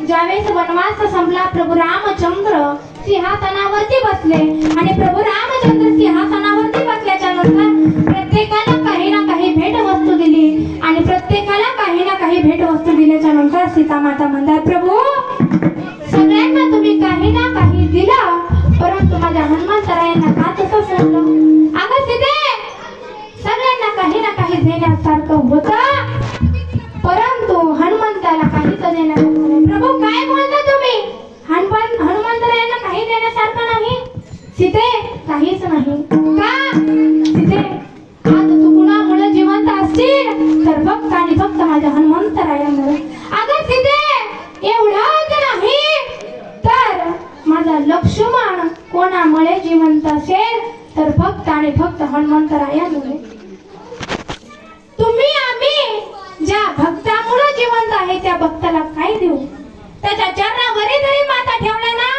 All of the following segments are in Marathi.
ज्यावेळेस वनवास संपला, प्रभू रामचंद्र सिंहासनावरती बसले आणि प्रभू रामचंद्र सिंहासनावरती बसल्याच्या नंतर प्रत्येकाला काही ना काही भेटवस्तू दिली आणि प्रत्येकाला काही ना काही भेटवस्तू दिल्याच्या नंतर सीता माता म्हणतात, प्रभू सगळ्यांना तुम्ही काही ना काही दिलं, परंतु माझ्या हनुमंतरायांना का तसं सोडलं? अगं सीते, सगळ्यांना काही ना काही देण्यासारखं होतं, परंतु हनुमंताला काहीच देण्यासारखं नाही. प्रभू काय बोलता तुम्ही? हनुमंतरायांना काही देण्यासारखं नाही? सीते काहीच नाही का? सीते आज तू कुणामुळे जिवंत असशील तर फक्त आणि फक्त माझ्या हनुमंतरायांमुळे. अगं सीते एवढंच नाही तर माझा लक्ष्मण कोणामुळे जिवंत असेल तर फक्त आणि फक्त हनुमंतरायांमुळे. तुम्ही आम्ही ज्या भक्तामुळे जिवंत आहे त्या भक्ताला काय देऊ? त्याच्या चरणावरी जरी माता ठेवला ना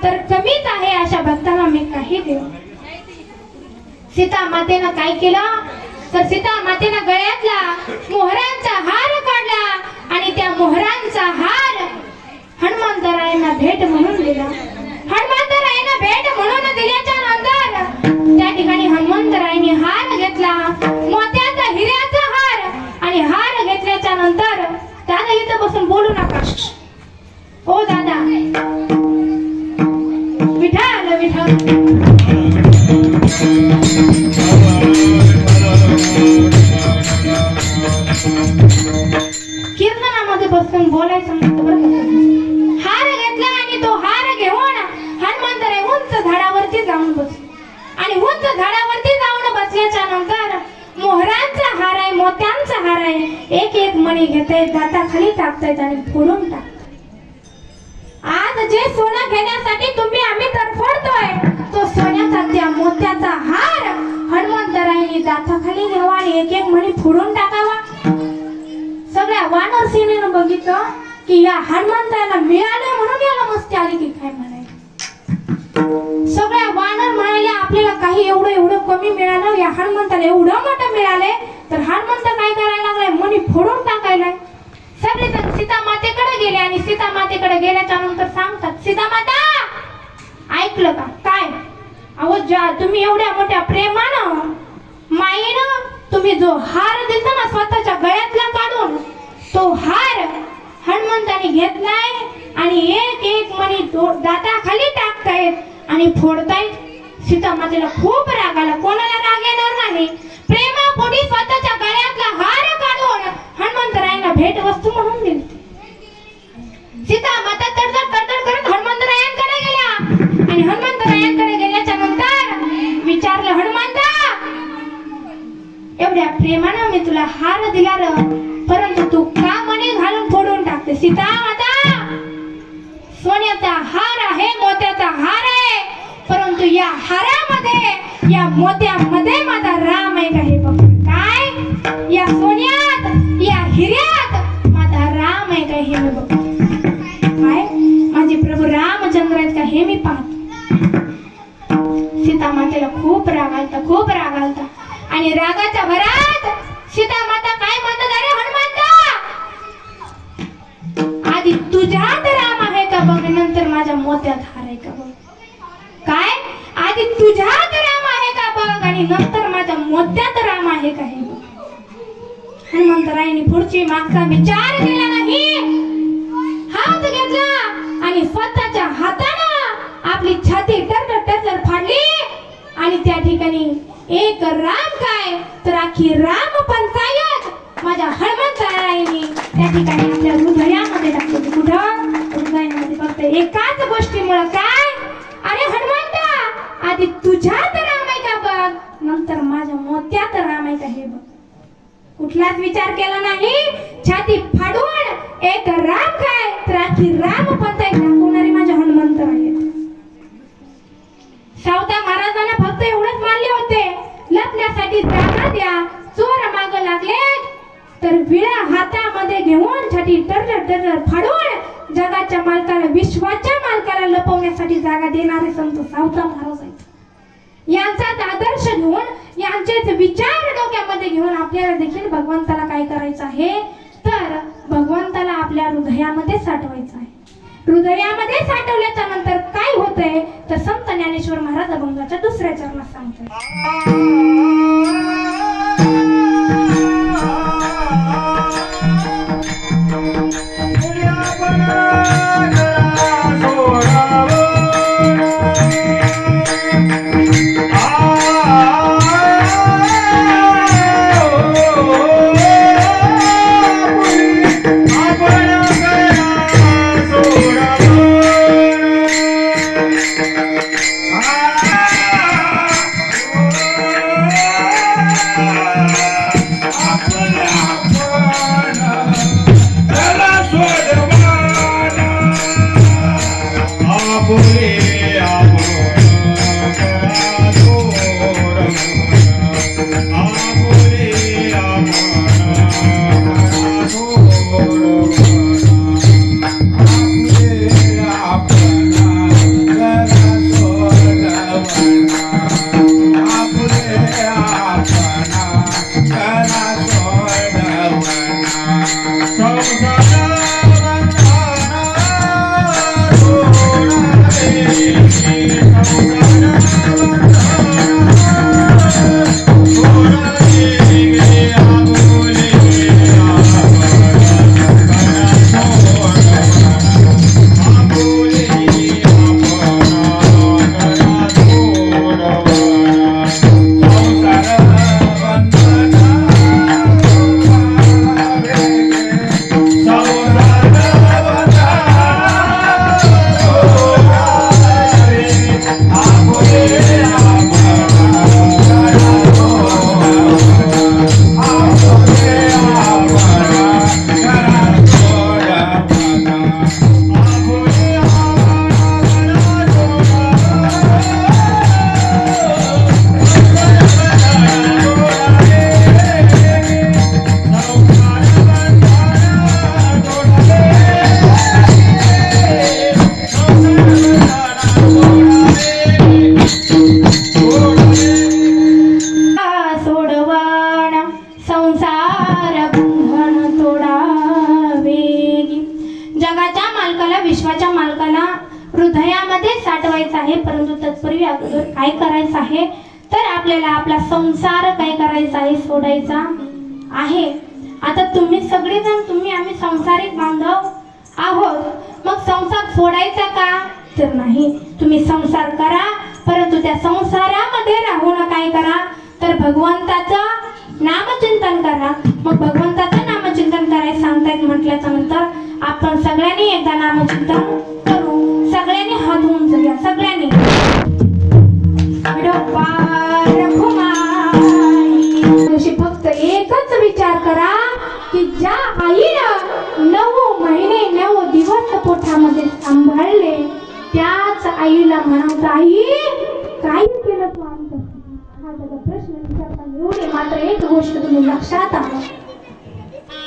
तर कमीच आहे, अशा भक्ताला मी काही देऊ. सीता मातेनं काय केलं तर सीता मातेनं गळ्यातला मोहरांचा हार काढला आणि त्या मोहरांचा हार हनुमंतरायांना भेट म्हणून दिला. हनुमंतरायांना भेट म्हणून दिल्याच्या नंतर त्या ठिकाणी हनुमंतरायांनी हार घेतला, मोत्याचा हिऱ्याचा हार, आणि हार घेतल्याच्या नंतर दादा इथं बसून बोलू नका. ओ दादा, विठ्ठल विठ्ठल कीर्तनामध्ये बसून बोलायचं नसतं बरं का. हार घेतला आणि तो हार घेऊन हनुमंतराय उंच झाडावरती जाऊन बसले आणि उंच झाडावरती जाऊन बसल्याच्या नंतर मोहरांचा हार आहे, मोत्यांचा हार आहे, एक एक मणी घेतायत, दाताखाली टाकतायत आणि फोडून टाकतायत. आज जे सोनं घेण्यासाठी तुम्ही आम्ही तडफडतोय तो सोन्याचा त्या मोत्याचा हार हनुमंतरायांनी दाताखाली घ्यावा आणि एक एक मणी फोडून टाकावा. सगळ्या वानर सेनेनं बघितलं की या हनुमंताला मिळाले म्हणून याला मस्ती आली की काय म्हणायचं. सगळ्या वानर म्हणाले आपल्याला काही एवढं कमी मिळालं, या हनुमंताला एवढं मोठं मिळाले, तर हनुमंत काय करायला लागलाय? मणी फोडून टाकायला. सगळेजण सीता मातेकडे गेले आणि सीता मातेकडे गेल्याच्या नंतर सांगतात, सीता माता ऐकलं का? काय? अहो ज्या तुम्ही एवढ्या मोठ्या प्रेमानं मायेनं तुम्ही जो हार दिलता ना स्वतःच्या गळ्यातला काढून, तो हार हनुमंताने घेतलाय आणि एक एक मणी दाताखाली टाकतायत आणि फोडतायत. सीता मातेला खूप राग आला. कोणाला राग येणार नाही? प्रेमापोटी स्वतःच्या गळ्यातला हार काढून हनुमंतरायांना भेट वस्तू म्हणून दिली. सीता माता तडतड तडतड करत हनुमंतरायांकडे गेल्या आणि हनुमंतरायांकडे गेल्याच्या नंतर विचारलं, हनुमंता एवढ्या प्रेमानं मी तुला हार दिला र, परंतु तू का मणी घालून फोडून टाकते? सीता माता सोन्याचा हार आहे, मोत्याचा हार आहे, परंतु या हारामध्ये या मोत्यामध्ये माझा राम आहे का हे बघ. काय? या सोन्यात या हिऱ्यात माझा राम आहे का हे मी बघ. काय? माझे प्रभू रामचंद्र आहेत का हे मी पाहतो. सीता मातेला खूप राग आलता, खूप राग आलता आणि रागाच्या भरात सीता माता काय म्हणतात, अरे हनुमंता आधी तुझ्यात राम आहे का बघ, नंतर माझ्या मोत्यात हार आहे का बघ. काय? आधी तुझ्यात राम आहे का बघ आणि नंतर माझ्या मोत्यात राम आहे का हे बघ. हनुमंतरायांनी पुढची मागचा विचार केला नाही, हात घेतला आणि स्वतःच्या हाताने आपली छाती टरटर फाडली आणि त्या ठिकाणी एक राम काय तर आखी राम पंचायत त्या ठिकाणी आपल्या हृदयामध्ये दाखवते. कुठं? हृदयामध्ये. फक्त एकाच गोष्टीमुळे काय? अरे हनुमंता, आधी तुझ्यात राम आहे का बघ, नंतर माझ्या मोत्यात राम आहे का हे बघ. कुठलाच विचार केला नाही. छाती फाडून एक राम काय तर आखी राम पंथ दाखवणारे माझे हनुमंत आहेत. सावता महाराजांना फक्त एवढंच मानले होते, लपण्यासाठी जागा द्या. चोर माग लागले तर विळा हातामध्ये घेऊन छाती टर फाडून जगाच्या मालकाला, विश्वाच्या मालकाला लपवण्यासाठी जागा देणारे संत सावता महाराज आहेत. यांचाच आदर्श घेऊन, यांचेच विचार डोक्यामध्ये घेऊन आपल्याला देखील भगवंताला काय करायचं आहे तर भगवंताला आपल्या हृदयामध्ये साठवायचं आहे. हृदयामध्ये साठवल्याच्या नंतर काय होतंय तर संत ज्ञानेश्वर महाराज अभंगाच्या दुसऱ्या चरणात सांगतात. विश्वाच्या मालकाला हृदयामध्ये साठवायचं आहे. परंतु तत्पूर्वी अगोदर काय करायचं आहे तर आपल्याला आपला संसार काय करायचा आहे सोडायचा आहे. आता तुम्ही सगळेजण आम्ही संसारिक बांधव आहोत, मग संसार सोडायचा का तर नाही. तुम्ही संसार करा, परंतु त्या संसारामध्ये राहून काय करा तर भगवंताचं नामचिंतन करा. मग भगवंताचं नामचिंतन करायला सांगतायत म्हटल्याच्या नंतर आपण सगळ्यांनी एकदा नामचिंतन करू. सगळ्यांनी हात उंच घ्या. सगळ्यांनी फक्त एकच विचार करा की ज्या आईनं 9 महिने 9 दिवस पोटामध्ये सांभाळले त्याच आईला म्हणावं आई काय केलं तू आमचं. हा त्याचा प्रश्न विचारताना एवढे मात्र एक गोष्ट तुम्ही लक्षात आणा,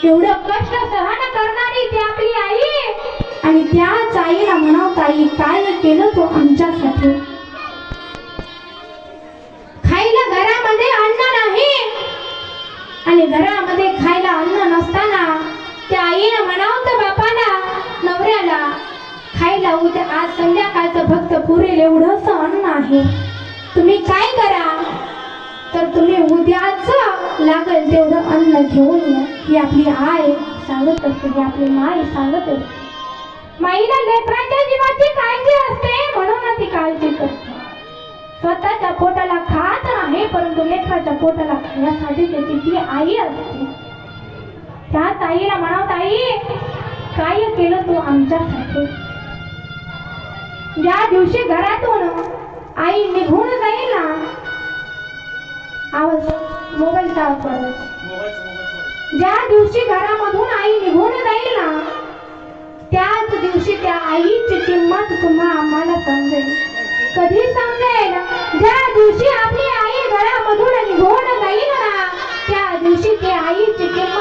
एवढं कष्ट सहन करणारी ती आपली आई आणि त्याच आईला म्हणावं आई काय केलं तू आमच्यासाठी. खायला घरामध्ये अन्न नाही आणि घरामध्ये खायला अन्न नसताना त्या आईनं म्हणावं बापाला नवऱ्याला खायला उद्या आज संध्याकाळचं फक्त पुरेल एवढंच अन्न आहे, तुम्ही काय करा तर तुम्ही उद्याच लागेल तेवढं अन्न घेऊन या. ही आपली आई सांगत असते, ही आपली माई सांगत असते. माईला लेकरांच्या जीवाची काळजी असते म्हणून ती काळजी करते. स्वतःच्या पोटाला खात नाही परंतु लेकराच्या पोटाला खाण्यासाठी त्याची ती आई असते. त्या ताईला म्हणाव, ताई काय केलं तू आमच्यासाठी? ज्या दिवशी घरातून आई निघून जाईल ना, आवाज मोबाईलचा आवाज पडतो. ज्या दिवशी घरामधून आई निघून जाईल ना, त्याच दिवशी त्या आईची किंमत तुम्हा आम्हाला समजेल. कधी समजेल? ज्या दिवशी आपली आई घरामधून निघून जाईल ना, त्या दिवशी त्या आईची किंमत